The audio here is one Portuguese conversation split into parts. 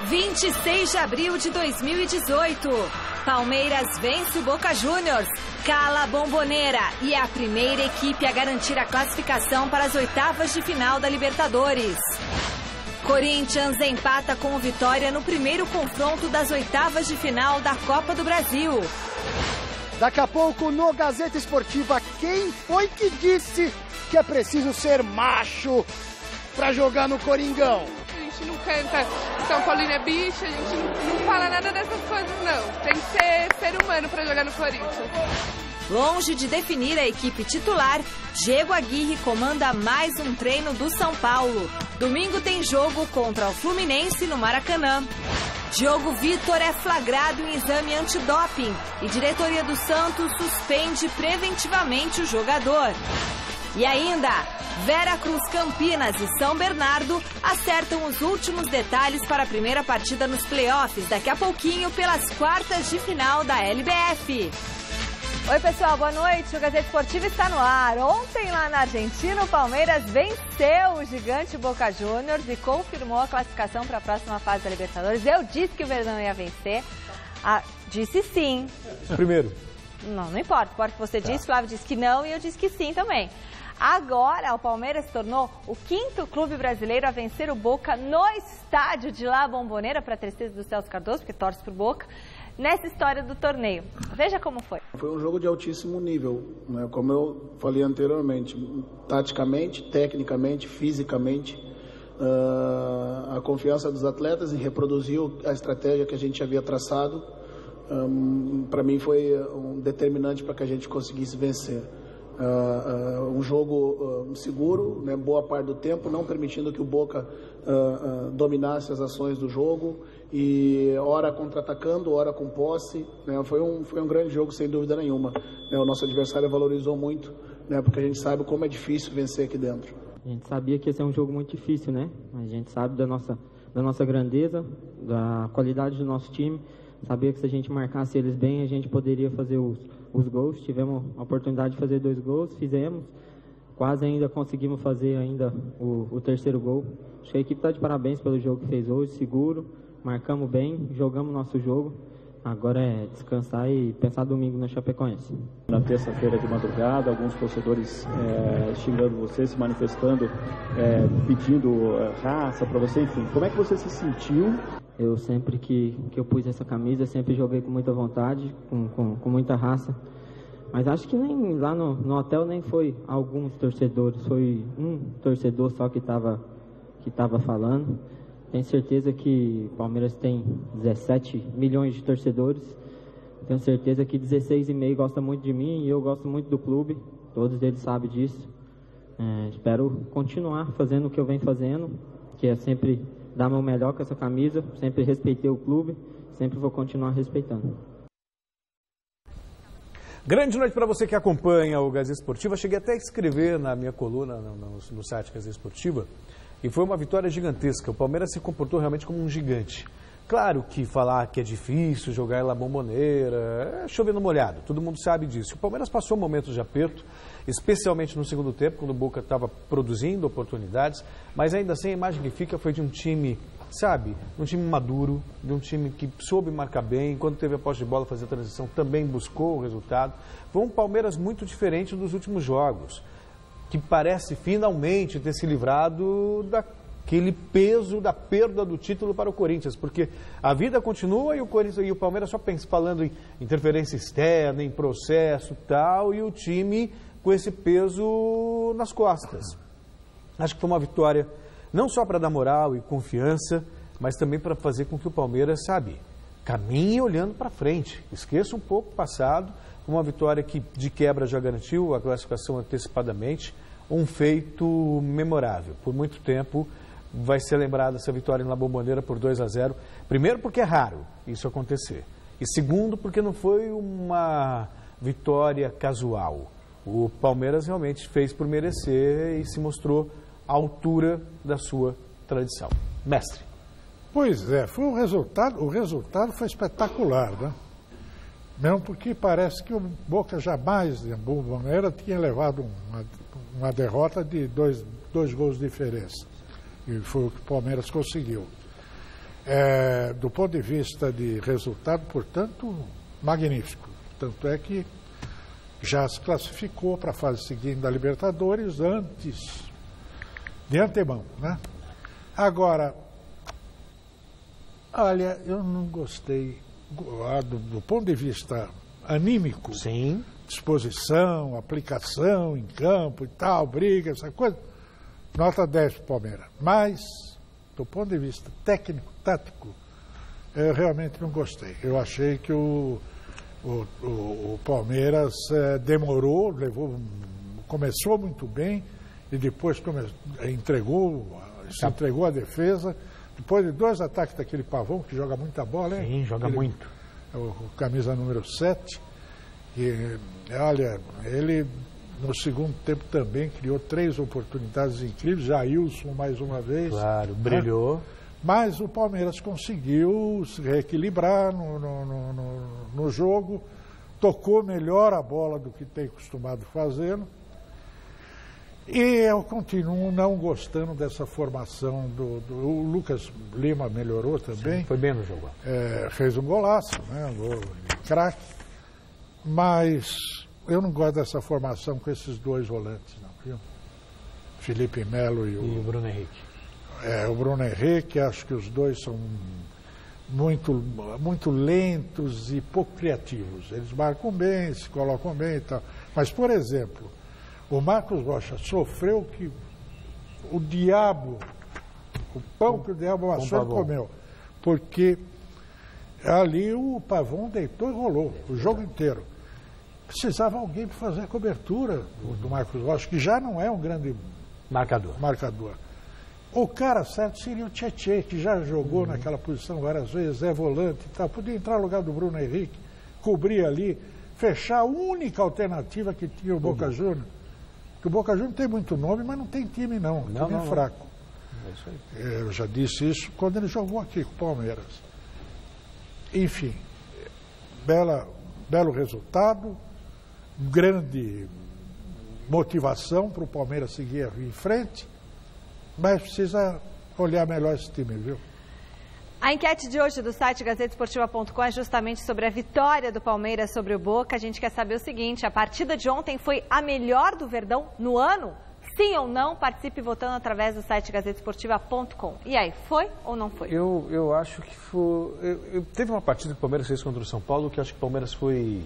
26 de abril de 2018. Palmeiras vence o Boca Juniors, cala a Bombonera e é a primeira equipe a garantir a classificação para as oitavas de final da Libertadores. Corinthians empata com o Vitória no primeiro confronto das oitavas de final da Copa do Brasil. Daqui a pouco, no Gazeta Esportiva, quem foi que disse que é preciso ser macho para jogar no Coringão? A gente não canta São Paulino é bicho, a gente não fala nada dessas coisas, não. Tem que ser humano para jogar no Corinthians. Longe de definir a equipe titular, Diego Aguirre comanda mais um treino do São Paulo. Domingo tem jogo contra o Fluminense no Maracanã. Diogo Vitor é flagrado em exame antidoping e diretoria do Santos suspende preventivamente o jogador. E ainda, Vera Cruz, Campinas e São Bernardo acertam os últimos detalhes para a primeira partida nos playoffs, daqui a pouquinho pelas quartas de final da LBF. Oi, pessoal, boa noite. O Gazeta Esportiva está no ar. Ontem, lá na Argentina, o Palmeiras venceu o gigante Boca Juniors e confirmou a classificação para a próxima fase da Libertadores. Eu disse que o Verdão ia vencer. Disse sim. Primeiro. Não importa. Importa que você disse, Flávio disse que não e eu disse que sim também. Agora, o Palmeiras se tornou o 5º clube brasileiro a vencer o Boca no estádio de La Bombonera, para a tristeza do Celso Cardoso, porque torce pro Boca, nessa história do torneio. Veja como foi. Foi um jogo de altíssimo nível, né? Como eu falei anteriormente, taticamente, tecnicamente, fisicamente, a confiança dos atletas em reproduzir a estratégia que a gente havia traçado, para mim foi um determinante para que a gente conseguisse vencer. Um jogo seguro, né, boa parte do tempo, não permitindo que o Boca dominasse as ações do jogo, e hora contra-atacando, hora com posse, né, foi um grande jogo sem dúvida nenhuma, né, o nosso adversário valorizou muito, né, porque a gente sabe como é difícil vencer aqui dentro. A gente sabia que ia ser um jogo muito difícil, né? A gente sabe da nossa grandeza, da qualidade do nosso time. Sabia que se a gente marcasse eles bem, a gente poderia fazer os gols. Tivemos a oportunidade de fazer 2 gols, fizemos. Quase ainda conseguimos fazer ainda o terceiro gol. Acho que a equipe está de parabéns pelo jogo que fez hoje, seguro. Marcamos bem, jogamos nosso jogo. Agora é descansar e pensar domingo na Chapecoense. Na terça-feira de madrugada, alguns torcedores xingando você, se manifestando, pedindo raça para você, enfim. Como é que você se sentiu? Eu sempre que eu pus essa camisa, sempre joguei com muita vontade, com muita raça. Mas acho que nem lá no hotel nem foi alguns torcedores, foi um torcedor só que estava falando. Tenho certeza que o Palmeiras tem 17 milhões de torcedores. Tenho certeza que 16,5 gostam muito de mim e eu gosto muito do clube. Todos eles sabem disso. Espero continuar fazendo o que eu venho fazendo, que é sempre dar meu melhor com essa camisa. Sempre respeitei o clube, sempre vou continuar respeitando. Grande noite para você que acompanha o Gazeta Esportiva. Cheguei até a escrever na minha coluna no site Gazeta Esportiva. E foi uma vitória gigantesca. O Palmeiras se comportou realmente como um gigante. Claro que falar que é difícil jogar em La Bombonera é chover no molhado. Todo mundo sabe disso. O Palmeiras passou momentos de aperto, especialmente no segundo tempo, quando o Boca estava produzindo oportunidades. Mas ainda assim a imagem que fica foi de um time, sabe, um time maduro, de um time que soube marcar bem. Quando teve a posse de bola, fazer a transição, também buscou o resultado. Foi um Palmeiras muito diferente dos últimos jogos, que parece finalmente ter se livrado daquele peso da perda do título para o Corinthians, porque a vida continua e o Corinthians e o Palmeiras só falando em interferência externa, em processo e tal, e o time com esse peso nas costas. Acho que foi uma vitória não só para dar moral e confiança, mas também para fazer com que o Palmeiras, sabe, caminhe olhando para frente, esqueça um pouco o passado. Uma vitória que, de quebra, já garantiu a classificação antecipadamente, um feito memorável. Por muito tempo vai ser lembrada essa vitória em La Bombonera por 2-0. Primeiro, porque é raro isso acontecer. E segundo, porque não foi uma vitória casual. O Palmeiras realmente fez por merecer e se mostrou à altura da sua tradição. Mestre. Pois é, foi o resultado foi espetacular, né? Mesmo porque parece que o Boca jamais, em Bombonera, tinha levado uma derrota de dois gols de diferença. E foi o que o Palmeiras conseguiu. Do ponto de vista de resultado, portanto, magnífico. Tanto é que já se classificou para a fase seguinte da Libertadores antes, de antemão, né? Agora, olha, eu não gostei do ponto de vista anímico. Sim. Disposição, aplicação em campo e tal, briga, essa coisa. Nota 10 para o Palmeiras. Mas, do ponto de vista técnico, tático, eu realmente não gostei. Eu achei que o Palmeiras demorou, começou muito bem e depois se entregou à defesa. Depois de 2 ataques daquele Pavão, que joga muita bola, hein? Sim, joga muito. O camisa número 7. E, olha, ele no segundo tempo também criou 3 oportunidades incríveis. Jailson mais uma vez. Claro, brilhou. Mas o Palmeiras conseguiu se reequilibrar no jogo, tocou melhor a bola do que tem costumado fazê-lo. E eu continuo não gostando dessa formação o Lucas Lima melhorou também. Sim, foi bem no jogo. Fez um golaço, né? Um gol de craque. Mas eu não gosto dessa formação com esses 2 volantes, não, viu? Felipe Melo e o Bruno Henrique. O Bruno Henrique, acho que os 2 são muito lentos e pouco criativos. Eles marcam bem, se colocam bem e tal. Mas, por exemplo, o Marcos Rocha sofreu que o pão que o diabo amassou ele comeu. Porque ali o Pavão deitou e rolou o jogo inteiro. Precisava alguém para fazer a cobertura do Marcos Rocha, que já não é um grande marcador. O cara certo seria o Tietê, que já jogou naquela posição várias vezes, é volante e tal. Podia entrar no lugar do Bruno Henrique, cobrir ali, fechar a única alternativa que tinha o Boca Juniors. Porque o Boca Juniors tem muito nome, mas não tem time não. O time é fraco. É isso aí. Eu já disse isso quando ele jogou aqui com o Palmeiras. Enfim, belo resultado, grande motivação para o Palmeiras seguir em frente, mas precisa olhar melhor esse time, viu? A enquete de hoje do site gazetesportiva.com é justamente sobre a vitória do Palmeiras sobre o Boca. A gente quer saber o seguinte: a partida de ontem foi a melhor do Verdão no ano? Sim ou não? Participe votando através do site gazetesportiva.com. E aí, foi ou não foi? Eu acho que foi... Teve uma partida que o Palmeiras fez contra o São Paulo que eu acho que o Palmeiras foi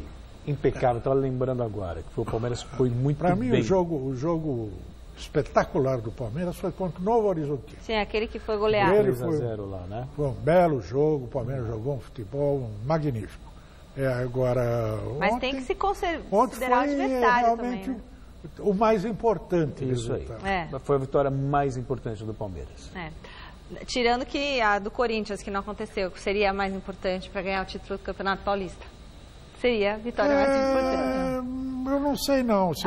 impecável. Estava lembrando agora que o Palmeiras foi muito bem. Para mim, o jogo espetacular do Palmeiras foi contra o Novo Horizontino. Sim, aquele que foi goleado. 3-0 lá, né? Foi um belo jogo, o Palmeiras jogou um futebol magnífico. Agora, mas tem que se considerar o adversário também, né? O mais importante. Isso aí. Foi a vitória mais importante do Palmeiras. Tirando que a do Corinthians, que não aconteceu, que seria a mais importante para ganhar o título do Campeonato Paulista. Seria a vitória mais importante. Eu não sei não. Se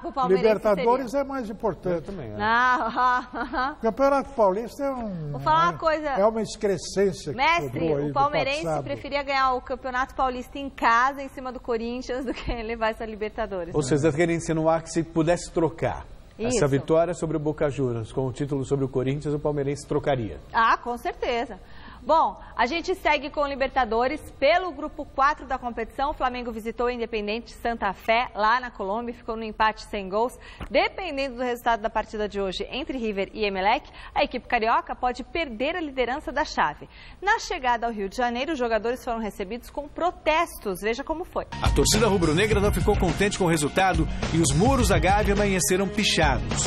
pro Palmeiras Libertadores é mais importante também. Não. O Campeonato Paulista Vou falar uma coisa. É uma excrescência. Mestre, o palmeirense preferia ganhar o Campeonato Paulista em casa, em cima do Corinthians, do que levar essa Libertadores. Ou seja, querendo insinuar que se pudesse trocar essa vitória sobre o Boca Juniors com o título sobre o Corinthians, o palmeirense trocaria. Com certeza. Bom, a gente segue com o Libertadores. Pelo grupo 4 da competição, o Flamengo visitou o Independente Santa Fé, lá na Colômbia, ficou no empate sem gols. Dependendo do resultado da partida de hoje entre River e Emelec, a equipe carioca pode perder a liderança da chave. Na chegada ao Rio de Janeiro, os jogadores foram recebidos com protestos. Veja como foi. A torcida rubro-negra não ficou contente com o resultado e os muros da Gávea amanheceram pichados.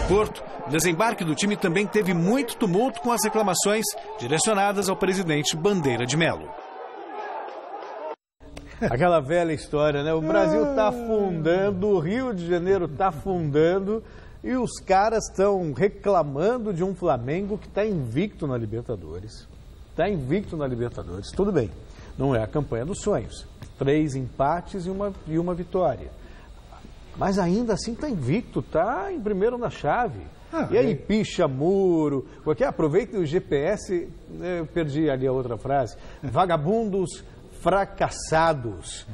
No Porto, o desembarque do time também teve muito tumulto com as reclamações direcionadas ao presidente Bandeira de Melo. Aquela velha história, né? O Brasil está afundando, o Rio de Janeiro está afundando e os caras estão reclamando de um Flamengo que está invicto na Libertadores. Está invicto na Libertadores. Tudo bem, não é a campanha dos sonhos. 3 empates e uma vitória. Mas ainda assim está invicto, está em primeiro na chave. E aí picha muro, porque aproveita o GPS, eu perdi ali a outra frase, vagabundos fracassados.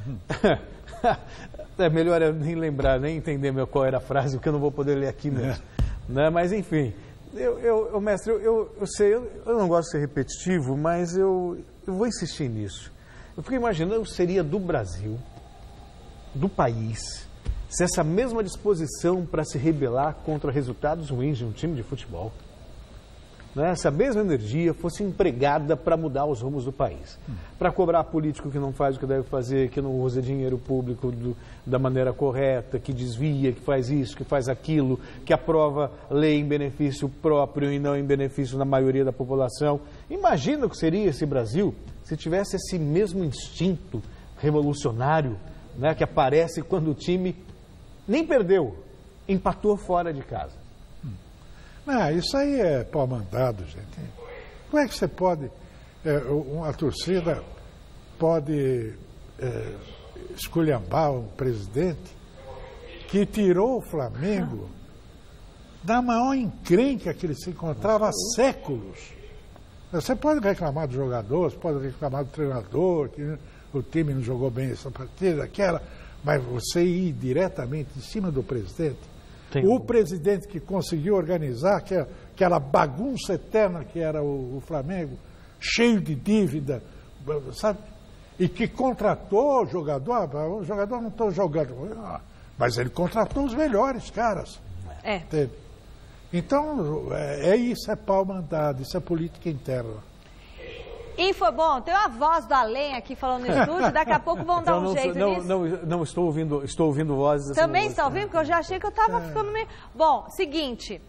É melhor eu nem lembrar, nem entender qual era a frase, porque eu não vou poder ler aqui mesmo. Né? Mas enfim, Mestre, eu sei, eu não gosto de ser repetitivo, mas eu vou insistir nisso. Eu fico imaginando o que seria do Brasil, do país, se essa mesma disposição para se rebelar contra resultados ruins de um time de futebol, né, essa mesma energia fosse empregada para mudar os rumos do país. Para cobrar político que não faz o que deve fazer, que não usa dinheiro público da maneira correta, que desvia, que faz isso, que faz aquilo, que aprova lei em benefício próprio e não em benefício da maioria da população. Imagina o que seria esse Brasil se tivesse esse mesmo instinto revolucionário, né, que aparece quando o time nem perdeu, empatou fora de casa. Não, isso aí é pau mandado, gente. Como é que você pode, uma torcida pode esculhambar um presidente que tirou o Flamengo da maior encrenca que ele se encontrava há séculos? Você pode reclamar do jogador, você pode reclamar do treinador, que o time não jogou bem essa partida, aquela, mas você ir diretamente em cima do presidente, o presidente que conseguiu organizar aquela bagunça eterna que era o Flamengo, cheio de dívida, sabe? E que contratou o jogador não está jogando, mas ele contratou os melhores caras. Entende? Então, isso é pau mandado, isso é política interna. Bom, tem uma voz do além aqui falando no estúdio, daqui a pouco vão dar um jeito nisso. Não, estou ouvindo vozes. Também está ouvindo? Porque eu já achei que eu estava ficando meio... Bom, seguinte,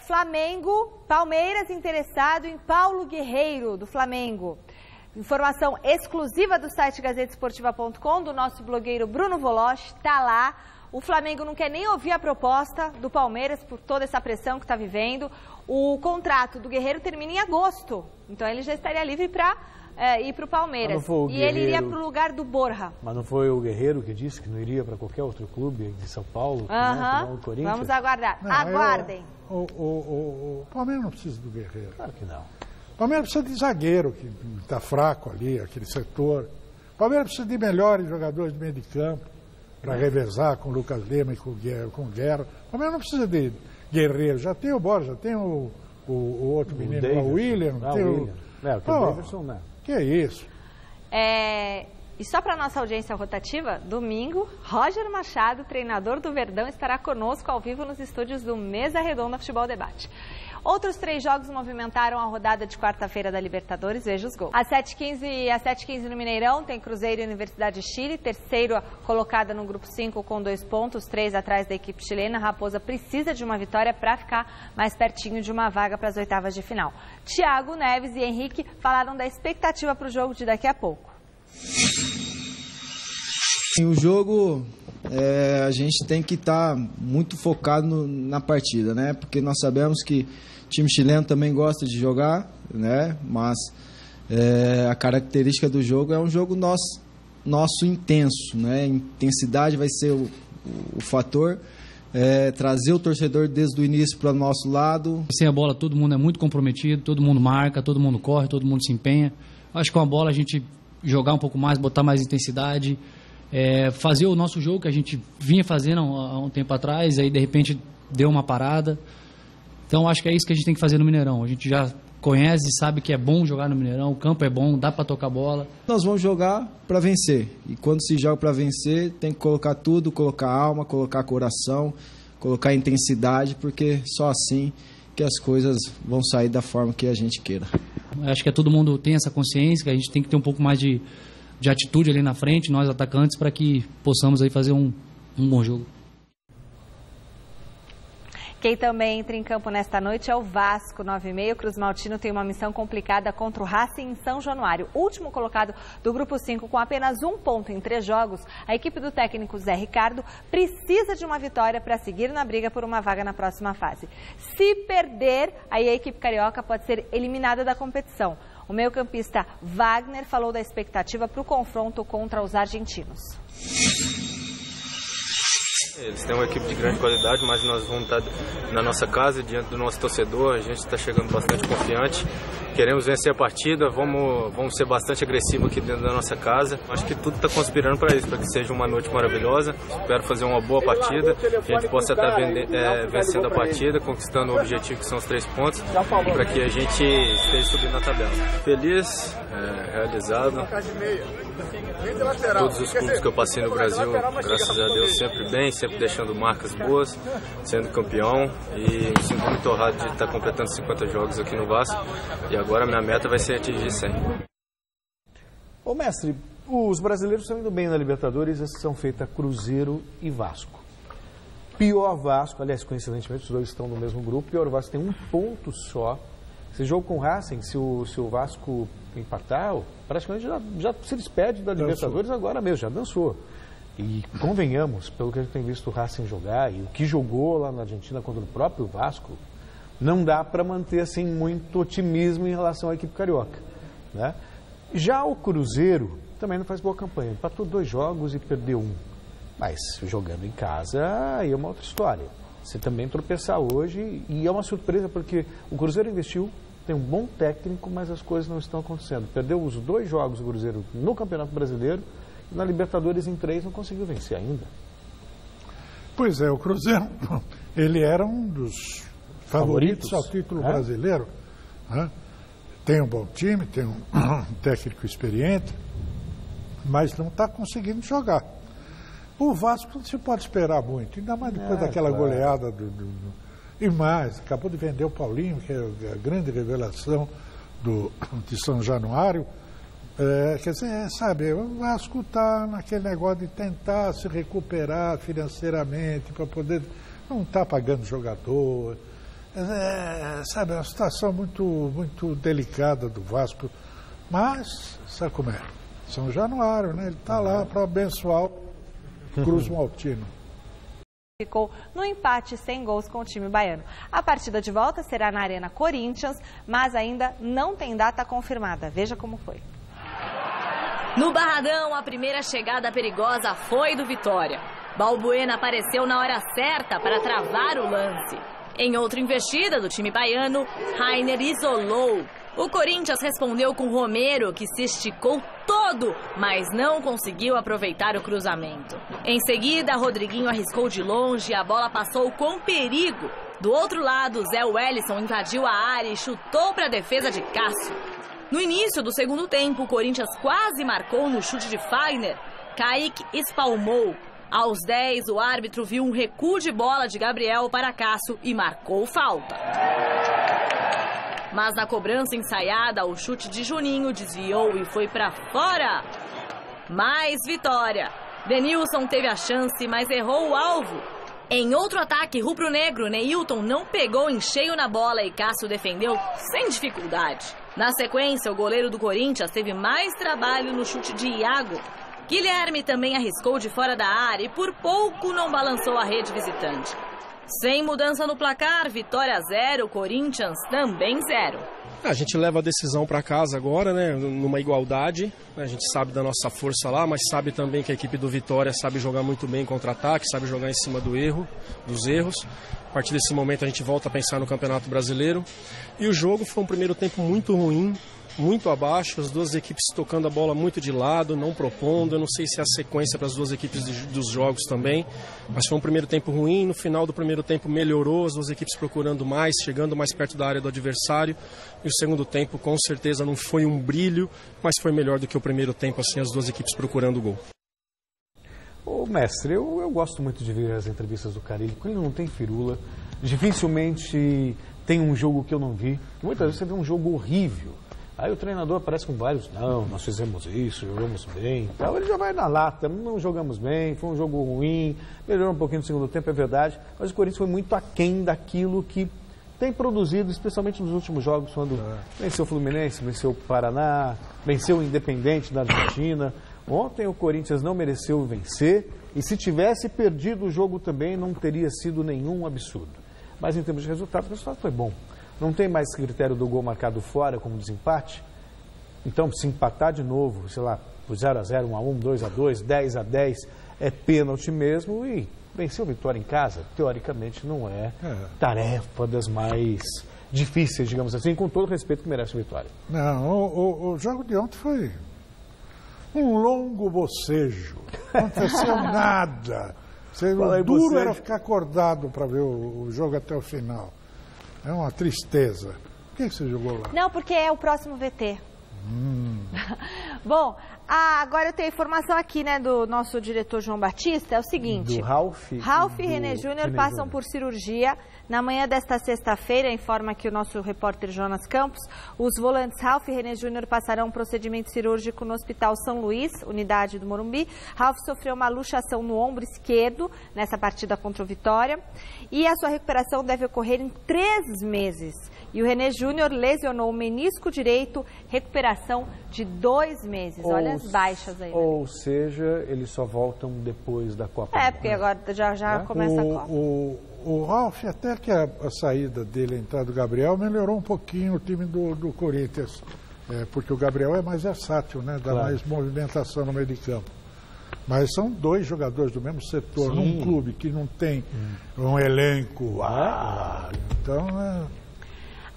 Flamengo, Palmeiras interessado em Paulo Guerreiro, do Flamengo. Informação exclusiva do site gazetesportiva.com, do nosso blogueiro Bruno Voloche, está lá. O Flamengo não quer nem ouvir a proposta do Palmeiras por toda essa pressão que está vivendo. O contrato do Guerreiro termina em agosto, então ele já estaria livre para ir para o Palmeiras. E ele iria para o lugar do Borja. Mas não foi o Guerreiro que disse que não iria para qualquer outro clube de São Paulo? Aham, vamos aguardar. Aguardem. O Palmeiras não precisa do Guerreiro. Claro que não. O Palmeiras precisa de zagueiro, que está fraco ali, aquele setor. O Palmeiras precisa de melhores jogadores de meio de campo para revezar com o Lucas Lima e com o Guerra. O Palmeiras não precisa de Guerreiro. Já tem o Borja, já tem o outro menino, o William. Davidson, né? Que é isso? E só para nossa audiência rotativa, domingo, Roger Machado, treinador do Verdão, estará conosco ao vivo nos estúdios do Mesa Redonda Futebol Debate. Outros 3 jogos movimentaram a rodada de quarta-feira da Libertadores. Veja os gols. Às 7h15 no Mineirão, tem Cruzeiro e Universidade de Chile. Terceiro colocada no grupo 5 com 2 pontos, 3 atrás da equipe chilena. Raposa precisa de uma vitória para ficar mais pertinho de uma vaga para as oitavas de final. Thiago Neves e Henrique falaram da expectativa para o jogo de daqui a pouco. O jogo, a gente tem que estar muito focado na partida, né? Porque nós sabemos que o time chileno também gosta de jogar, né? Mas a característica do jogo é um jogo nosso intenso, né? Intensidade vai ser o fator, trazer o torcedor desde o início para o nosso lado. Sem a bola todo mundo é muito comprometido, todo mundo marca, todo mundo corre, todo mundo se empenha. Acho que com a bola a gente jogar um pouco mais, botar mais intensidade, fazer o nosso jogo que a gente vinha fazendo há um tempo atrás, aí de repente deu uma parada. Então acho que é isso que a gente tem que fazer no Mineirão. A gente já conhece e sabe que é bom jogar no Mineirão, o campo é bom, dá para tocar bola. Nós vamos jogar para vencer, e quando se joga para vencer tem que colocar tudo, colocar alma, colocar coração, colocar intensidade, porque só assim que as coisas vão sair da forma que a gente queira. Acho que todo mundo tem essa consciência, que a gente tem que ter um pouco mais de atitude ali na frente, nós atacantes, para que possamos aí fazer um bom jogo. Quem também entra em campo nesta noite é o Vasco, 9h30. O Cruz Maltino tem uma missão complicada contra o Racing em São Januário. Último colocado do Grupo 5 com apenas 1 ponto em 3 jogos, a equipe do técnico Zé Ricardo precisa de uma vitória para seguir na briga por uma vaga na próxima fase. Se perder, aí a equipe carioca pode ser eliminada da competição. O meio-campista Wagner falou da expectativa para o confronto contra os argentinos. Eles têm uma equipe de grande qualidade, mas nós vamos estar na nossa casa, diante do nosso torcedor. A gente está chegando bastante confiante Queremos vencer a partida, vamos ser bastante agressivos aqui dentro da nossa casa. Acho que tudo está conspirando para isso, para que seja uma noite maravilhosa. Espero fazer uma boa partida, que a gente possa estar vencendo a partida, conquistando o objetivo que são os 3 pontos, para que a gente esteja subindo na tabela. Feliz, realizado. Todos os clubes que eu passei no Brasil, graças a Deus, sempre bem, sempre deixando marcas boas, sendo campeão, e me sinto muito honrado de estar completando 50 jogos aqui no Vasco, e agora a minha meta vai ser atingir 100. Ô mestre, os brasileiros estão indo bem na Libertadores, são feitas Cruzeiro e Vasco. Pior Vasco, aliás, coincidentemente os dois estão no mesmo grupo, pior Vasco tem 1 ponto só. Esse jogo com o Racing, se o Vasco empatar, praticamente já se despede da Libertadores agora mesmo, já dançou. E convenhamos, pelo que a gente tem visto o Racing jogar e o que jogou lá na Argentina contra o próprio Vasco, não dá para manter assim muito otimismo em relação à equipe carioca, né? Já o Cruzeiro também não faz boa campanha, empatou 2 jogos e perdeu 1. Mas jogando em casa aí é uma outra história. Você também tropeçar hoje, e é uma surpresa porque o Cruzeiro investiu, tem um bom técnico, mas as coisas não estão acontecendo. Perdeu os 2 jogos do Cruzeiro no Campeonato Brasileiro e na Libertadores em 3 não conseguiu vencer ainda. Pois é, o Cruzeiro, ele era um dos favoritos ao título brasileiro, né? Tem um bom time, tem um técnico experiente, mas não está conseguindo jogar. O Vasco não se pode esperar muito, ainda mais depois daquela goleada e mais, acabou de vender o Paulinho, que é a grande revelação de São Januário. Quer dizer, sabe, o Vasco está naquele negócio de tentar se recuperar financeiramente para poder... Não está pagando jogador. Sabe, é uma situação muito, muito delicada do Vasco. Mas, sabe como é? São Januário, né? Ele está lá para abençoar o Cruz Maltino. Ficou no empate sem gols com o time baiano. A partida de volta será na Arena Corinthians, mas ainda não tem data confirmada. Veja como foi. No Barradão, a primeira chegada perigosa foi do Vitória. Balbuena apareceu na hora certa para travar o lance. Em outra investida do time baiano, Rainer isolou. O Corinthians respondeu com Romero, que se esticou todo, mas não conseguiu aproveitar o cruzamento. Em seguida, Rodriguinho arriscou de longe e a bola passou com perigo. Do outro lado, Zé Wellison invadiu a área e chutou para a defesa de Cássio. No início do segundo tempo, o Corinthians quase marcou no chute de Fagner. Kaique espalmou. Aos 10, o árbitro viu um recuo de bola de Gabriel para Cássio e marcou falta. Mas na cobrança ensaiada, o chute de Juninho desviou e foi para fora. Mais Vitória. Denilson teve a chance, mas errou o alvo. Em outro ataque rubro-negro, Neilton não pegou em cheio na bola e Cássio defendeu sem dificuldade. Na sequência, o goleiro do Corinthians teve mais trabalho no chute de Iago. Guilherme também arriscou de fora da área e por pouco não balançou a rede visitante. Sem mudança no placar, Vitória 0, Corinthians também 0. A gente leva a decisão para casa agora, né, numa igualdade. A gente sabe da nossa força lá, mas sabe também que a equipe do Vitória sabe jogar muito bem em contra-ataque, sabe jogar em cima dos erros. A partir desse momento a gente volta a pensar no Campeonato Brasileiro. E o jogo foi um primeiro tempo muito ruim, muito abaixo, as duas equipes tocando a bola muito de lado, não propondo. Eu não sei se é a sequência para as duas equipes dos jogos também, mas foi um primeiro tempo ruim. No final do primeiro tempo melhorou, as duas equipes procurando mais, chegando mais perto da área do adversário. E o segundo tempo com certeza não foi um brilho, mas foi melhor do que o primeiro tempo, assim, as duas equipes procurando o gol. Ô mestre, eu gosto muito de ver as entrevistas do Carille, porque ele não tem firula, dificilmente tem um jogo que eu não vi. Muitas vezes você vê um jogo horrível. Aí o treinador aparece com vários, não, nós fizemos isso, jogamos bem. Então ele já vai na lata, não jogamos bem, foi um jogo ruim, melhorou um pouquinho no segundo tempo, é verdade. Mas o Corinthians foi muito aquém daquilo que tem produzido, especialmente nos últimos jogos, quando venceu o Fluminense, venceu o Paraná, venceu o Independente da Argentina. Ontem o Corinthians não mereceu vencer e se tivesse perdido o jogo também não teria sido nenhum absurdo. Mas em termos de resultado, o resultado foi bom. Não tem mais critério do gol marcado fora como desempate. Então, se empatar de novo, sei lá, por 0-0, 1-1, 2-2, 10-10, é pênalti mesmo e vencer o Vitória em casa, teoricamente, não é tarefa das mais difíceis, digamos assim, com todo o respeito que merece a Vitória. Não, o jogo de ontem foi um longo bocejo. Não aconteceu nada. O duro era ficar acordado para ver o jogo até o final. É uma tristeza. Por que você jogou lá? Não, porque é o próximo VT. Bom, agora eu tenho informação aqui, né, do nosso diretor João Batista, é o seguinte. Do Ralf e René Júnior passam por cirurgia. Na manhã desta sexta-feira, informa aqui o nosso repórter Jonas Campos, os volantes Ralf e René Júnior passarão um procedimento cirúrgico no Hospital São Luís, unidade do Morumbi. Ralf sofreu uma luxação no ombro esquerdo nessa partida contra o Vitória e a sua recuperação deve ocorrer em 3 meses. E o René Júnior lesionou o menisco direito, recuperação de 2 meses. Olha as baixas aí. Ou seja, eles só voltam depois da Copa. Porque agora já começa a Copa. O Ralf, até que a saída dele, a entrada do Gabriel, melhorou um pouquinho o time do Corinthians. Porque o Gabriel é mais versátil, né? Dá mais movimentação no meio de campo. Mas são 2 jogadores do mesmo setor, num clube que não tem um elenco. Então,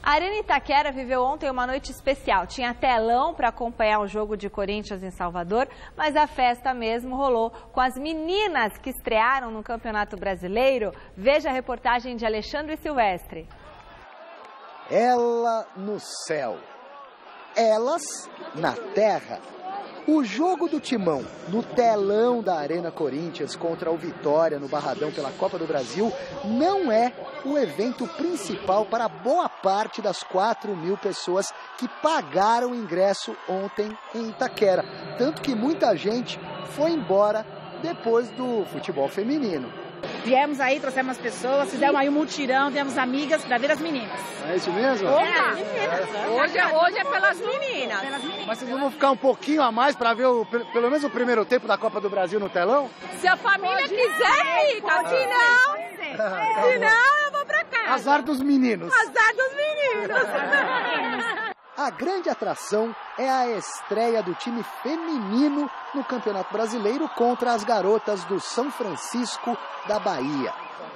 A Arena Itaquera viveu ontem uma noite especial. Tinha telão para acompanhar o jogo de Corinthians em Salvador, mas a festa mesmo rolou com as meninas que estrearam no Campeonato Brasileiro. Veja a reportagem de Alexandre Silvestre. Ela no céu, elas na terra. O jogo do Timão no telão da Arena Corinthians contra o Vitória no Barradão pela Copa do Brasil não é o evento principal para boa parte das 4.000 pessoas que pagaram o ingresso ontem em Itaquera. Tanto que muita gente foi embora depois do futebol feminino. Viemos aí, trouxemos as pessoas, fizemos aí um mutirão, demos amigas para ver as meninas. É isso mesmo? Hoje é pelas meninas. Mas vocês vão ficar um pouquinho a mais para ver pelo menos o primeiro tempo da Copa do Brasil no telão? Se a família quiser, fica. Se não, eu vou para casa. Azar dos meninos. Azar dos meninos. A grande atração é a estreia do time feminino no Campeonato Brasileiro contra as garotas do São Francisco da Bahia.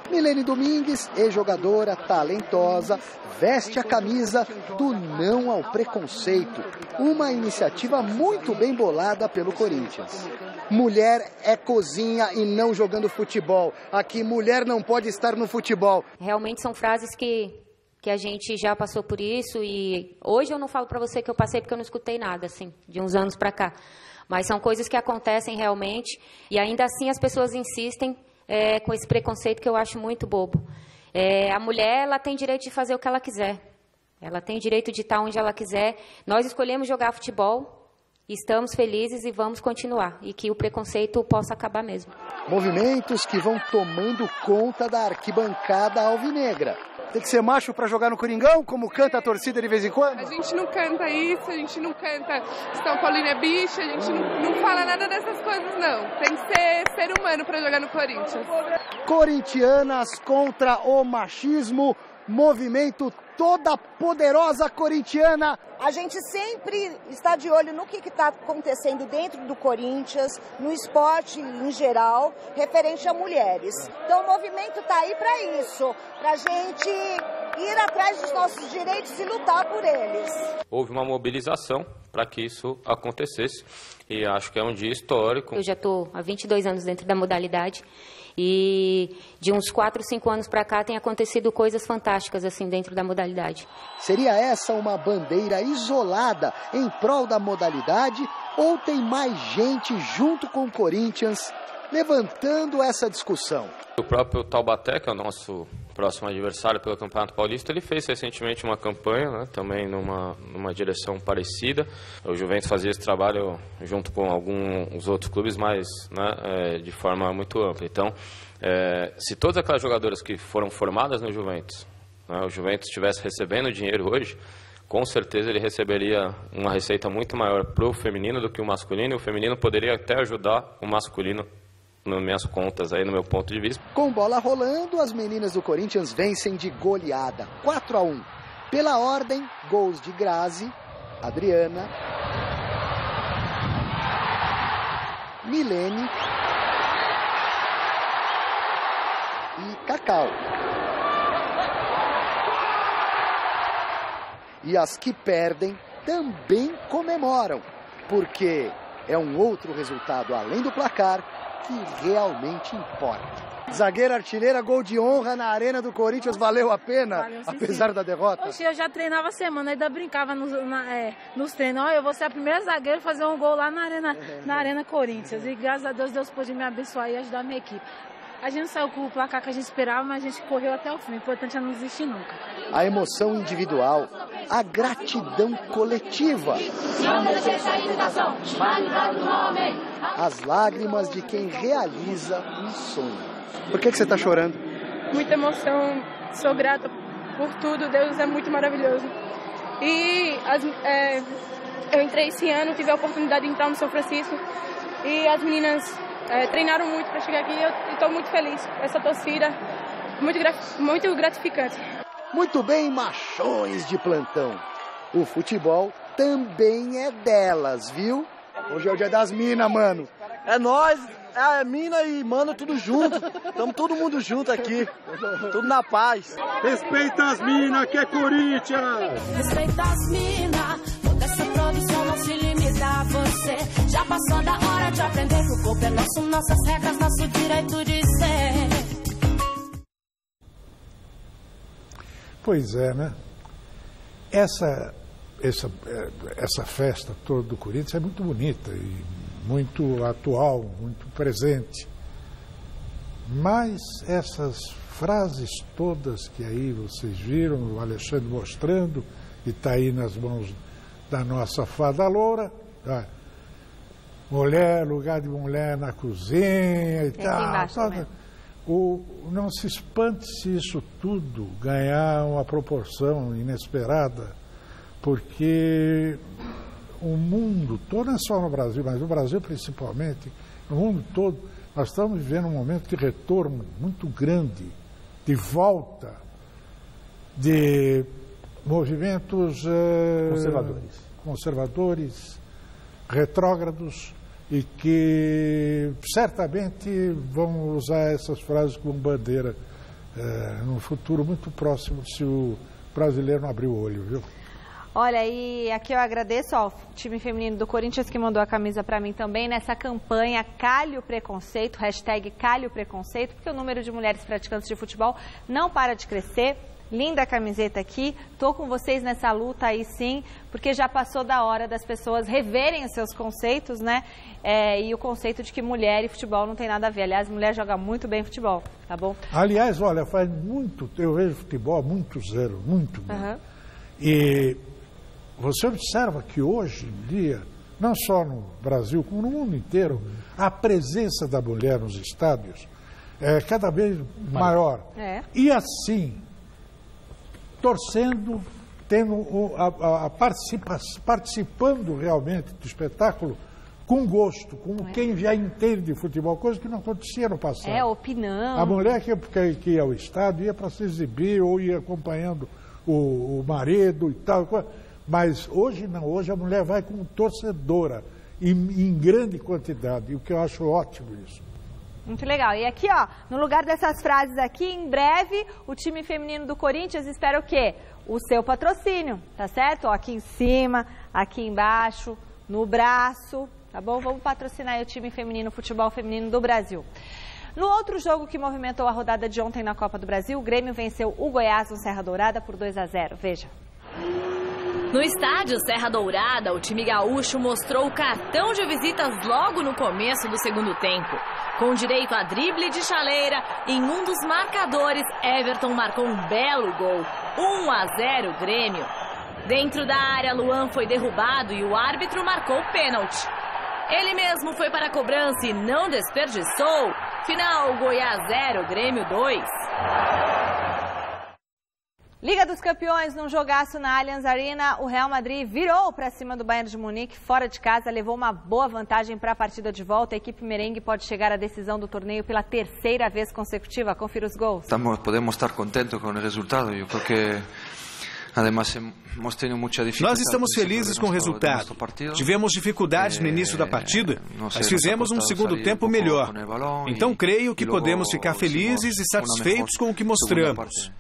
Milene Domingues, ex-jogadora talentosa, veste a camisa do não ao preconceito. Uma iniciativa muito bem bolada pelo Corinthians. Mulher é cozinha e não jogando futebol. Aqui mulher não pode estar no futebol. Realmente são frases que a gente já passou por isso e hoje eu não falo para você que eu passei porque eu não escutei nada, assim, de uns anos para cá. Mas são coisas que acontecem realmente e ainda assim as pessoas insistem com esse preconceito que eu acho muito bobo. A mulher, ela tem direito de fazer o que ela quiser. Ela tem direito de estar onde ela quiser. Nós escolhemos jogar futebol, estamos felizes e vamos continuar. E que o preconceito possa acabar mesmo. Movimentos que vão tomando conta da arquibancada alvinegra. Tem que ser macho para jogar no Coringão, como canta a torcida de vez em quando? A gente não canta isso, a gente não canta São Paulino é bicho, a gente não fala nada dessas coisas, não. Tem que ser humano para jogar no Corinthians. Corintianas contra o machismo, movimento toda poderosa corintiana. A gente sempre está de olho no que está acontecendo dentro do Corinthians, no esporte em geral, referente a mulheres. Então o movimento está aí para isso, para a gente ir atrás dos nossos direitos e lutar por eles. Houve uma mobilização para que isso acontecesse e acho que é um dia histórico. Eu já estou há 22 anos dentro da modalidade. E de uns 4, 5 anos para cá tem acontecido coisas fantásticas assim dentro da modalidade. Seria essa uma bandeira isolada em prol da modalidade ou tem mais gente junto com o Corinthians levantando essa discussão? O próprio Taubaté, que é o nosso próximo adversário pelo Campeonato Paulista, ele fez recentemente uma campanha, né, também numa direção parecida. O Juventus fazia esse trabalho junto com alguns outros clubes, mas de forma muito ampla. Então, se todas aquelas jogadoras que foram formadas no Juventus, o Juventus estivesse recebendo dinheiro hoje, com certeza ele receberia uma receita muito maior para o feminino do que o masculino, e o feminino poderia até ajudar o masculino nas minhas contas, aí no meu ponto de vista. Com bola rolando, as meninas do Corinthians vencem de goleada, 4-1. Pela ordem, gols de Grazi, Adriana, Milene e Cacau. E as que perdem também comemoram, porque é um outro resultado além do placar que realmente importa. Zagueira artilheira, gol de honra na Arena do Corinthians, valeu a pena, apesar da derrota? Oxe, eu já treinava a semana, ainda brincava nos treinos. Olha, eu vou ser a primeira zagueira a fazer um gol lá na Arena Corinthians. E graças a Deus pôde me abençoar e ajudar a minha equipe. A gente não saiu com o placar que a gente esperava, mas a gente correu até o fim. O importante é não desistir nunca. A emoção individual, a gratidão coletiva. As lágrimas de quem realiza um sonho. Por que você está chorando? Muita emoção, sou grata por tudo, Deus é muito maravilhoso. E eu entrei esse ano, tive a oportunidade de entrar no São Francisco e as meninas treinaram muito para chegar aqui e eu estou muito feliz. Essa torcida, muito gratificante. Muito bem, machões de plantão. O futebol também é delas, viu? Hoje é o dia das minas, mano. É nós, é mina e mano, tudo junto. Estamos todo mundo junto aqui, tudo na paz. Respeita as minas, que é Corinthians! Respeita as minas, toda essa produção não se limita a você. Já passou da hora de aprender que o corpo é nosso, nossas regras, nosso direito de ser. Pois é, né? Essa festa toda do Corinthians é muito bonita e muito atual, muito presente. Mas essas frases todas que aí vocês viram, o Alexandre mostrando, e está aí nas mãos da nossa fada loura, tá? Mulher, lugar de mulher na cozinha e tal. Não se espante se isso tudo ganhar uma proporção inesperada, porque o mundo todo, não é só no Brasil, mas no Brasil principalmente, no mundo todo, nós estamos vivendo um momento de retorno muito grande, de volta de movimentos conservadores, retrógrados, e que certamente vão usar essas frases como bandeira no futuro muito próximo, se o brasileiro não abrir o olho, viu? Olha, e aqui eu agradeço ao time feminino do Corinthians que mandou a camisa para mim também, nessa campanha Calhe o Preconceito, hashtag Calhe o Preconceito, porque o número de mulheres praticantes de futebol não para de crescer. Linda a camiseta aqui, tô com vocês nessa luta aí sim, porque já passou da hora das pessoas reverem os seus conceitos, né? E o conceito de que mulher e futebol não tem nada a ver. Aliás, mulher joga muito bem futebol, tá bom? Aliás, olha, faz muito, eu vejo futebol há muitos anos, muito bem. Uhum. E você observa que hoje em dia, não só no Brasil, como no mundo inteiro, a presença da mulher nos estádios é cada vez maior. E assim, torcendo, tendo participando realmente do espetáculo com gosto, como quem já entende de futebol, coisa que não acontecia no passado. Opinão. A mulher que ia ao estádio ia para se exibir ou ia acompanhando o marido e tal. Mas hoje não, hoje a mulher vai como torcedora, em grande quantidade, o que eu acho ótimo isso. Muito legal. E aqui, ó, no lugar dessas frases aqui, em breve, o time feminino do Corinthians espera o quê? O seu patrocínio, tá certo? Ó, aqui em cima, aqui embaixo, no braço, tá bom? Vamos patrocinar aí o time feminino, o futebol feminino do Brasil. No outro jogo que movimentou a rodada de ontem na Copa do Brasil, o Grêmio venceu o Goiás no Serra Dourada por 2-0. Veja. No estádio Serra Dourada, o time gaúcho mostrou o cartão de visitas logo no começo do segundo tempo. Com direito a drible de chaleira, em um dos marcadores, Everton marcou um belo gol. 1-0 Grêmio. Dentro da área, Luan foi derrubado e o árbitro marcou pênalti. Ele mesmo foi para a cobrança e não desperdiçou. Final, Goiás 0, Grêmio 2. Liga dos Campeões, num jogaço na Allianz Arena, o Real Madrid virou para cima do Bayern de Munique, fora de casa, levou uma boa vantagem para a partida de volta. A equipe merengue pode chegar à decisão do torneio pela terceira vez consecutiva. Confira os gols. Podemos estar contentos com o resultado. Eu creo que nós estamos felizes com o resultado. Tivemos dificuldades no início da partida, mas fizemos um segundo tempo melhor. Então creio que podemos ficar felizes e satisfeitos com o que mostramos.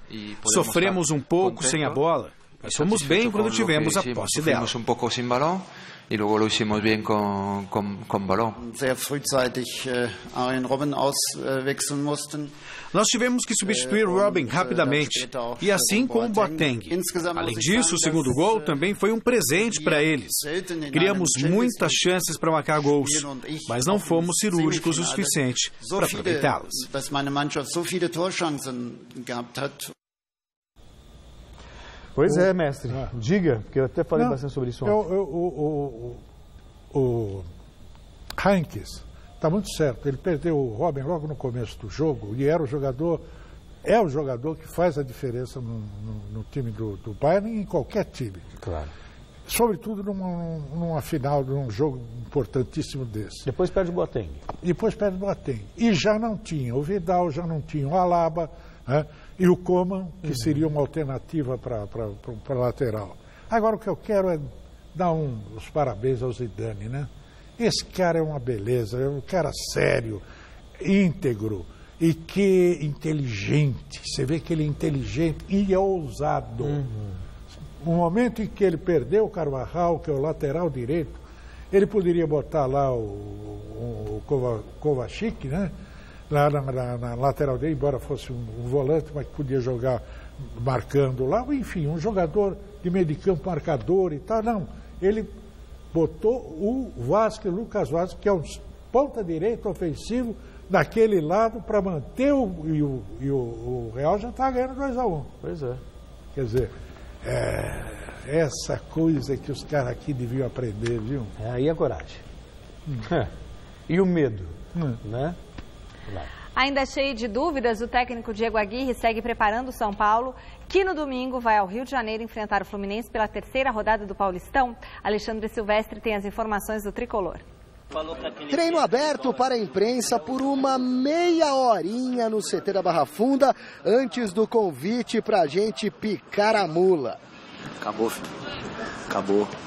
Sofremos um pouco sem a bola, mas fomos bem quando tivemos a posse dela. Fuimos pouco sem balão e logo lo hicimos bem com balão. Sehr frühzeitig Arjen Robben auswechseln mussten. Nós tivemos que substituir Robin rapidamente, e assim com o Boateng. Além disso, o segundo gol também foi um presente para eles. Criamos muitas chances para marcar gols, mas não fomos cirúrgicos o suficiente para aproveitá-las. Pois é, mestre. Diga, porque eu até falei bastante sobre isso ontem. O Heinkes está muito certo. Ele perdeu o Robin logo no começo do jogo e é o jogador que faz a diferença no time do Bayern e em qualquer time. Claro. Sobretudo numa final de um jogo importantíssimo desse. Depois perde o Boateng. E já não tinha o Vidal, já não tinha o Alaba, né? E o Coman, que seria uma alternativa para lateral. Agora o que eu quero é dar os parabéns ao Zidane, né? Esse cara é uma beleza, é um cara sério, íntegro e que inteligente. Você vê que ele é inteligente e é ousado. No momento em que ele perdeu o Carvajal, que é o lateral direito, ele poderia botar lá o Kovacic, né? Lá na lateral dele, embora fosse um volante, mas que podia jogar marcando lá. Enfim, um jogador de meio de campo, marcador e tal. Não, ele botou o Lucas Vázquez, que é um ponta-direita ofensivo, daquele lado para manter o Real já está ganhando 2-1. Pois é. Quer dizer, essa coisa que os caras aqui deviam aprender, viu? E a coragem. E o medo, né? Ainda cheio de dúvidas, o técnico Diego Aguirre segue preparando o São Paulo, que no domingo vai ao Rio de Janeiro enfrentar o Fluminense pela terceira rodada do Paulistão. Alexandre Silvestre tem as informações do Tricolor. Treino aberto para a imprensa por uma meia horinha no CT da Barra Funda, antes do convite para a gente picar a mula. Acabou, filho.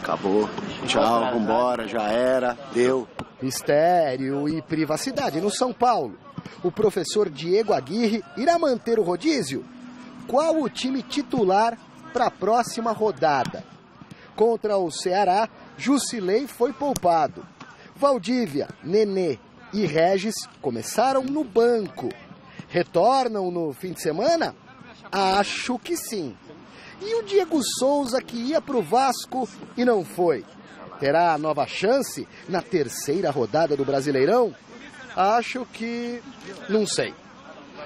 Acabou. Tchau, vambora, já era, deu. Mistério e privacidade no São Paulo. O professor Diego Aguirre irá manter o rodízio? Qual o time titular para a próxima rodada? Contra o Ceará, Jusilei foi poupado. Valdívia, Nenê e Regis começaram no banco. Retornam no fim de semana? Acho que sim. E o Diego Souza, que ia para o Vasco e não foi? Terá nova chance na terceira rodada do Brasileirão? Acho que não sei.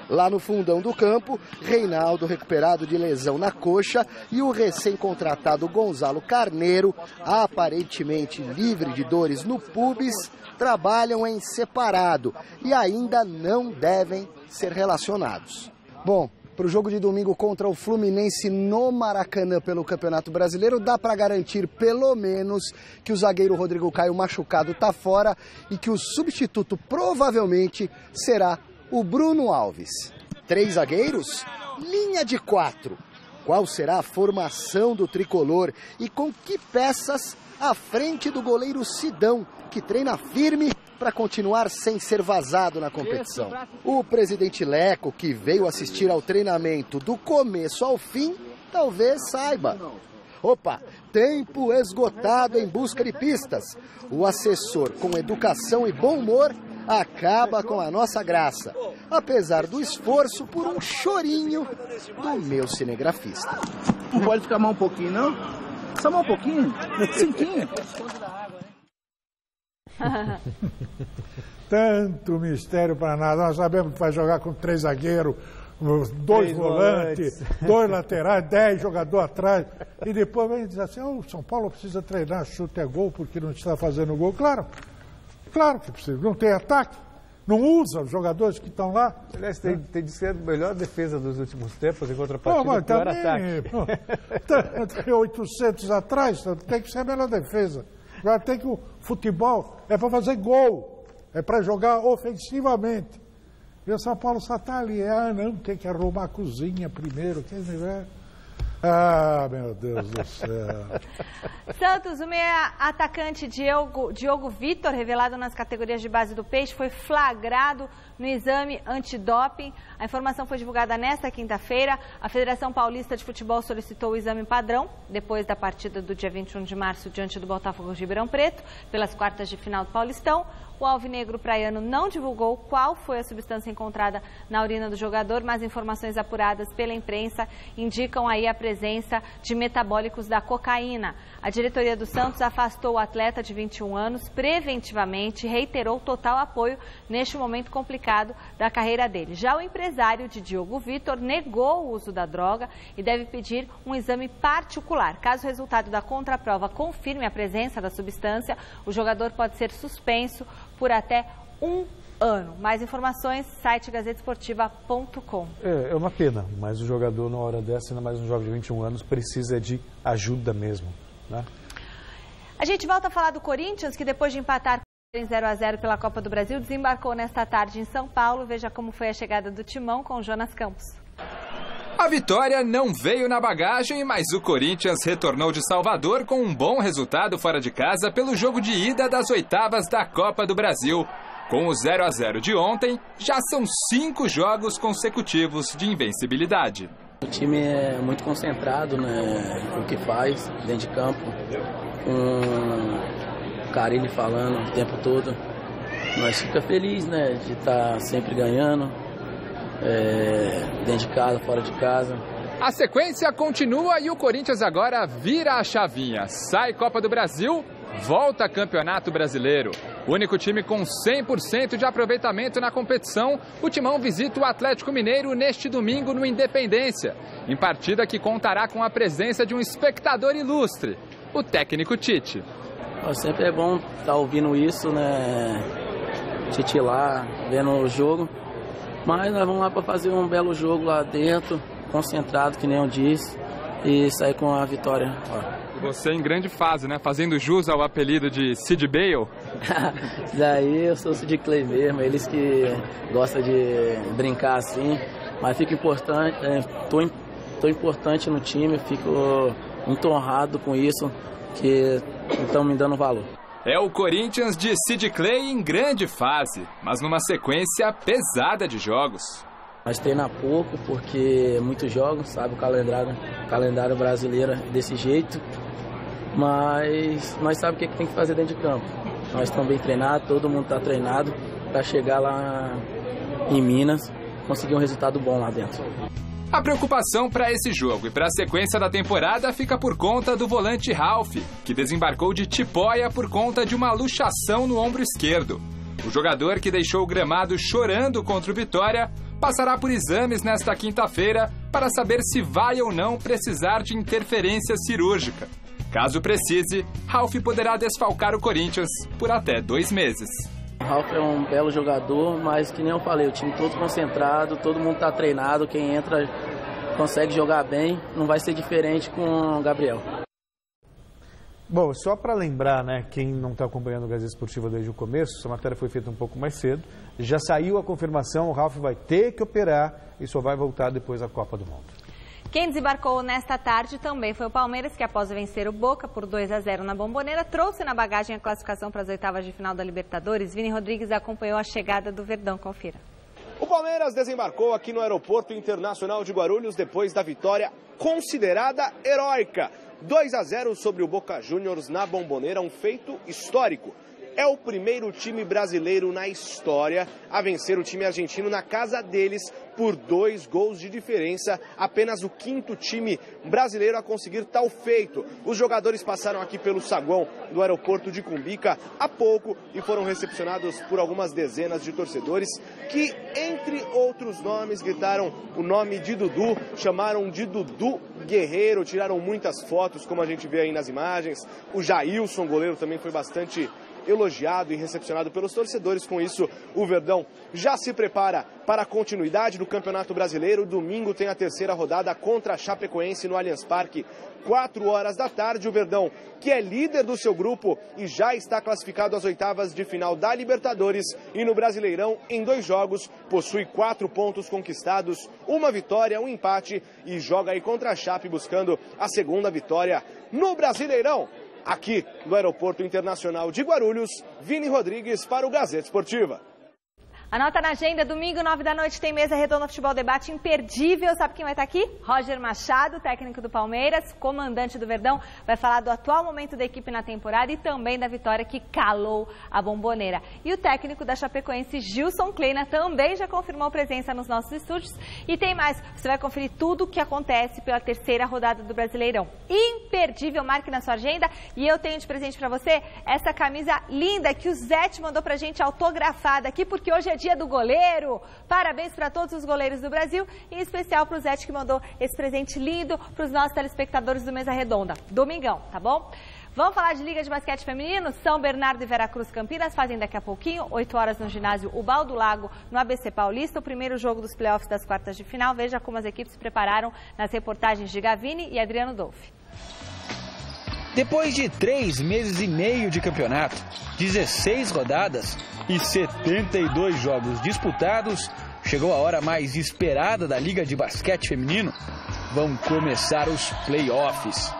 Lá no fundão do campo, Reinaldo recuperado de lesão na coxa e o recém-contratado Gonzalo Carneiro, aparentemente livre de dores no pubis, trabalham em separado e ainda não devem ser relacionados. Bom, para o jogo de domingo contra o Fluminense no Maracanã pelo Campeonato Brasileiro, dá para garantir pelo menos que o zagueiro Rodrigo Caio machucado está fora e que o substituto provavelmente será o Bruno Alves. 3 zagueiros? Linha de 4. Qual será a formação do tricolor e com que peças à frente do goleiro Sidão, que treina firme para continuar sem ser vazado na competição? O presidente Leco, que veio assistir ao treinamento do começo ao fim, talvez saiba. Opa, tempo esgotado em busca de pistas. O assessor com educação e bom humor acaba com a nossa graça, apesar do esforço por um chorinho do meu cinegrafista. Não pode ficar mal um pouquinho, não? Só mal um pouquinho? 5. Tanto mistério para nada. Nós sabemos que vai jogar com 3 zagueiros, 2 volantes, 2 laterais, 10 jogadores atrás. E depois vem dizer assim, o São Paulo precisa treinar chute a gol porque não está fazendo gol. Claro que precisa. Não tem ataque. Não usa os jogadores que estão lá. Aliás, tem de ser a melhor defesa dos últimos tempos em contrapartida do pior ataque. Tem 800 atrás, tem que ser a melhor defesa. Agora tem que o futebol é para fazer gol, é para jogar ofensivamente. E o São Paulo só está ali, não, tem que arrumar a cozinha primeiro. Ah, meu Deus do céu. Santos, o meia atacante Diogo Vitor, revelado nas categorias de base do Peixe, foi flagrado no exame antidoping. A informação foi divulgada nesta quinta-feira. A Federação Paulista de Futebol solicitou o exame padrão depois da partida do dia 21 de março diante do Botafogo de Ribeirão Preto, pelas quartas de final do Paulistão. O alvinegro praiano não divulgou qual foi a substância encontrada na urina do jogador, mas informações apuradas pela imprensa indicam aí a presença de metabólicos da cocaína. A diretoria do Santos afastou o atleta de 21 anos preventivamente e reiterou total apoio neste momento complicado da carreira dele. Já o empresário de Diogo Vitor negou o uso da droga e deve pedir um exame particular. Caso o resultado da contraprova confirme a presença da substância, o jogador pode ser suspenso por até 1 ano. Mais informações, site gazetesportiva.com. É uma pena, mas o jogador, na hora dessa, ainda mais um jovem de 21 anos, precisa de ajuda mesmo, né? A gente volta a falar do Corinthians, que depois de empatar em 0-0 pela Copa do Brasil, desembarcou nesta tarde em São Paulo. Veja como foi a chegada do Timão com o Jonas Campos. A vitória não veio na bagagem, mas o Corinthians retornou de Salvador com um bom resultado fora de casa pelo jogo de ida das oitavas da Copa do Brasil. Com o 0-0 de ontem, já são 5 jogos consecutivos de invencibilidade. O time é muito concentrado, né, no que faz dentro de campo, com o Carille falando o tempo todo. Nós ficamos felizes, né, de estar sempre ganhando. Dentro de casa, fora de casa. A sequência continua e o Corinthians agora vira a chavinha. Sai Copa do Brasil, volta Campeonato Brasileiro. Único time com 100% de aproveitamento na competição, o Timão visita o Atlético Mineiro neste domingo no Independência, em partida que contará com a presença de um espectador ilustre, o técnico Tite. Sempre é bom estar ouvindo isso, né? Tite lá, vendo o jogo. Mas nós vamos lá para fazer um belo jogo lá dentro, concentrado, que nem eu disse, e sair com a vitória. Você em grande fase, né? Fazendo jus ao apelido de Sid Bale. Daí eu sou o Sid Clay mesmo, eles que gostam de brincar assim. Mas fico importante, tô importante no time, fico muito honrado com isso, que estão me dando valor. É o Corinthians de Sid Clay em grande fase, mas numa sequência pesada de jogos. Nós treinamos pouco porque muitos jogos, sabe, o calendário brasileiro é desse jeito, mas nós sabemos o que tem que fazer dentro de campo. Nós estamos bem treinados, todo mundo está treinado para chegar lá em Minas, conseguir um resultado bom lá dentro. A preocupação para esse jogo e para a sequência da temporada fica por conta do volante Ralf, que desembarcou de Tipóia por conta de uma luxação no ombro esquerdo. O jogador, que deixou o gramado chorando contra o Vitória, passará por exames nesta quinta-feira para saber se vai ou não precisar de interferência cirúrgica. Caso precise, Ralf poderá desfalcar o Corinthians por até 2 meses. O Ralf é um belo jogador, mas que nem eu falei, o time todo concentrado, todo mundo está treinado, quem entra consegue jogar bem, não vai ser diferente com o Gabriel. Bom, só para lembrar, né, quem não está acompanhando o Gazeta Esportiva desde o começo, essa matéria foi feita um pouco mais cedo, já saiu a confirmação, o Ralf vai ter que operar e só vai voltar depois da Copa do Mundo. Quem desembarcou nesta tarde também foi o Palmeiras, que após vencer o Boca por 2-0 na Bombonera, trouxe na bagagem a classificação para as oitavas de final da Libertadores. Vini Rodrigues acompanhou a chegada do Verdão. Confira. O Palmeiras desembarcou aqui no Aeroporto Internacional de Guarulhos depois da vitória considerada heróica. 2-0 sobre o Boca Juniors na Bombonera, um feito histórico. É o primeiro time brasileiro na história a vencer o time argentino na casa deles por 2 gols de diferença. Apenas o 5º time brasileiro a conseguir tal feito. Os jogadores passaram aqui pelo saguão do aeroporto de Cumbica há pouco e foram recepcionados por algumas dezenas de torcedores que, entre outros nomes, gritaram o nome de Dudu, chamaram de Dudu Guerreiro, tiraram muitas fotos, como a gente vê aí nas imagens. O Jailson, goleiro, também foi bastante elogiado e recepcionado pelos torcedores. Com isso, o Verdão já se prepara para a continuidade do Campeonato Brasileiro. Domingo tem a terceira rodada contra a Chapecoense no Allianz Parque, 4 horas da tarde. O Verdão, que é líder do seu grupo e já está classificado às oitavas de final da Libertadores e no Brasileirão, em 2 jogos, possui 4 pontos conquistados, 1 vitória, 1 empate e joga aí contra a Chape buscando a segunda vitória no Brasileirão. Aqui no Aeroporto Internacional de Guarulhos, Vini Rodrigues para o Gazeta Esportiva. Anota na agenda, domingo, 9 da noite, tem mesa redonda Futebol Debate imperdível. Sabe quem vai estar aqui? Roger Machado, técnico do Palmeiras, comandante do Verdão. Vai falar do atual momento da equipe na temporada e também da vitória que calou a Bomboneira. E o técnico da Chapecoense, Gilson Kleina, também já confirmou presença nos nossos estúdios. E tem mais, você vai conferir tudo o que acontece pela terceira rodada do Brasileirão. Imperdível, marque na sua agenda. E eu tenho de presente para você essa camisa linda que o Zete mandou pra gente autografada aqui, porque hoje é dia do goleiro. Parabéns para todos os goleiros do Brasil, em especial para o Zete, que mandou esse presente lindo para os nossos telespectadores do Mesa Redonda. Domingão, tá bom? Vamos falar de Liga de Basquete Feminino? São Bernardo e Veracruz Campinas fazem daqui a pouquinho, 8 horas no ginásio Ubal do Lago, no ABC Paulista, o primeiro jogo dos playoffs das quartas de final. Veja como as equipes se prepararam nas reportagens de Gavini e Adriano Dolfi. Depois de 3 meses e meio de campeonato, 16 rodadas e 72 jogos disputados, chegou a hora mais esperada da Liga de Basquete Feminino. Vão começar os playoffs.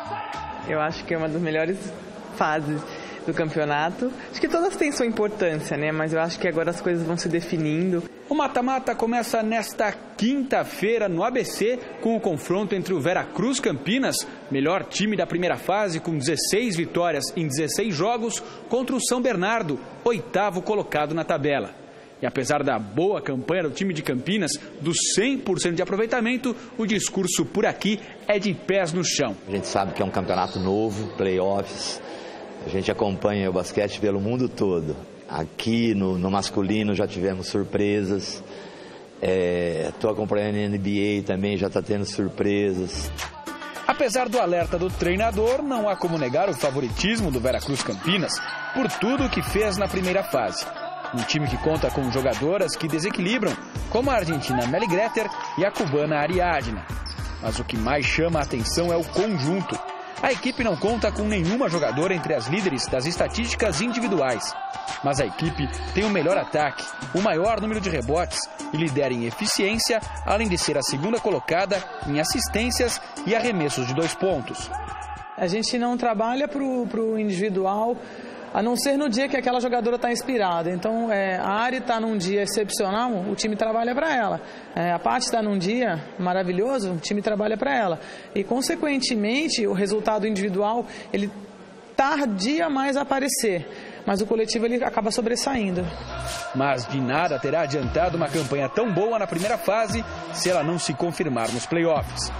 Eu acho que é uma das melhores fases do campeonato. Acho que todas têm sua importância, né? Mas eu acho que agora as coisas vão se definindo. O mata-mata começa nesta quinta-feira no ABC com o confronto entre o Veracruz Campinas, melhor time da primeira fase com 16 vitórias em 16 jogos, contra o São Bernardo, 8º colocado na tabela. E apesar da boa campanha do time de Campinas, do 100% de aproveitamento, o discurso por aqui é de pés no chão. A gente sabe que é um campeonato novo, playoffs. A gente acompanha o basquete pelo mundo todo. Aqui no masculino já tivemos surpresas. Estou acompanhando a NBA também, já está tendo surpresas. Apesar do alerta do treinador, não há como negar o favoritismo do Veracruz Campinas por tudo o que fez na primeira fase. Um time que conta com jogadoras que desequilibram, como a argentina Meli Greter e a cubana Ariadna. Mas o que mais chama a atenção é o conjunto. A equipe não conta com nenhuma jogadora entre as líderes das estatísticas individuais. Mas a equipe tem o melhor ataque, o maior número de rebotes e lidera em eficiência, além de ser a segunda colocada em assistências e arremessos de 2 pontos. A gente não trabalha para o individual, a não ser no dia que aquela jogadora está inspirada. Então, a Ari está num dia excepcional, o time trabalha para ela. A Paty está num dia maravilhoso, o time trabalha para ela. E, consequentemente, o resultado individual, ele tardia mais a aparecer. Mas o coletivo ele acaba sobressaindo. Mas de nada terá adiantado uma campanha tão boa na primeira fase se ela não se confirmar nos playoffs.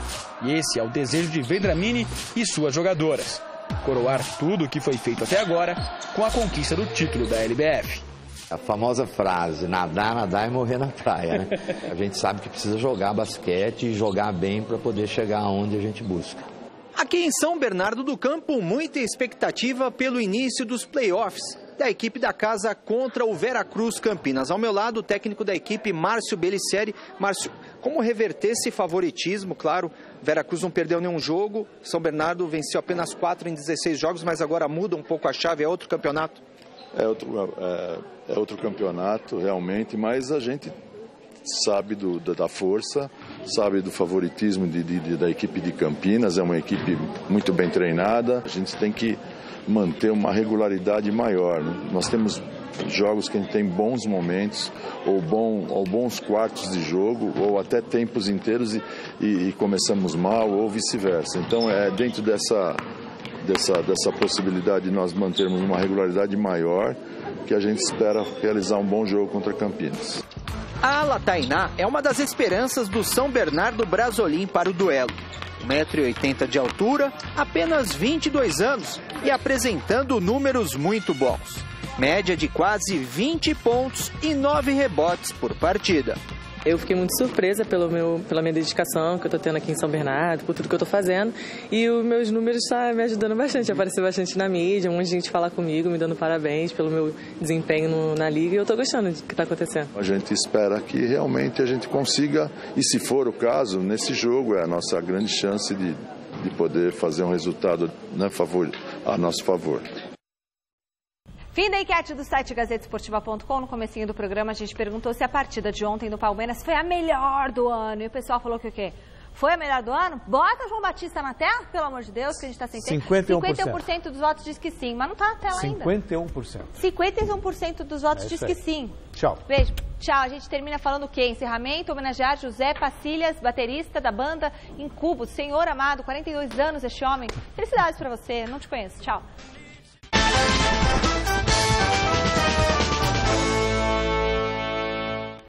E esse é o desejo de Vendramini e suas jogadoras. Coroar tudo o que foi feito até agora com a conquista do título da LBF. A famosa frase, nadar, nadar e morrer na praia, né? A gente sabe que precisa jogar basquete e jogar bem para poder chegar aonde a gente busca. Aqui em São Bernardo do Campo, muita expectativa pelo início dos playoffs da equipe da casa contra o Veracruz Campinas. Ao meu lado, o técnico da equipe, Márcio Belliceri. Márcio, como reverter esse favoritismo? Claro, Veracruz não perdeu nenhum jogo, São Bernardo venceu apenas 4 em 16 jogos, mas agora muda um pouco a chave, é outro campeonato? É outro campeonato, realmente, mas a gente sabe da força, sabe do favoritismo da equipe de Campinas, é uma equipe muito bem treinada, a gente tem que manter uma regularidade maior, né? Nós temos jogos que a gente tem bons momentos, ou bons quartos de jogo, ou até tempos inteiros e começamos mal, ou vice-versa. Então é dentro dessa possibilidade de nós mantermos uma regularidade maior que a gente espera realizar um bom jogo contra Campinas. A ala Tainá é uma das esperanças do São Bernardo Brasolim para o duelo. 1,80 m de altura, apenas 22 anos e apresentando números muito bons. Média de quase 20 pontos e 9 rebotes por partida. Eu fiquei muito surpresa pela minha dedicação que eu estou tendo aqui em São Bernardo, por tudo que eu estou fazendo. E os meus números estão me ajudando bastante, aparecer bastante na mídia, um monte de gente fala comigo, me dando parabéns pelo meu desempenho na Liga, e eu estou gostando do que está acontecendo. A gente espera que realmente a gente consiga, e se for o caso, nesse jogo é a nossa grande chance de poder fazer um resultado a nosso favor. Fim da enquete do site GazettaEsportiva.com. No comecinho do programa a gente perguntou se a partida de ontem do Palmeiras foi a melhor do ano. E o pessoal falou que o quê? Foi a melhor do ano? Bota João Batista na tela, pelo amor de Deus, que a gente está sem tempo. 51% dos votos diz que sim, mas não está na tela 51%. ainda. 51% dos votos diz que sim. Tchau. Beijo. Tchau. A gente termina falando o quê? Encerramento, homenagear José Pacilhas, baterista da banda Incubo. Senhor amado, 42 anos este homem. Felicidades para você, não te conheço. Tchau.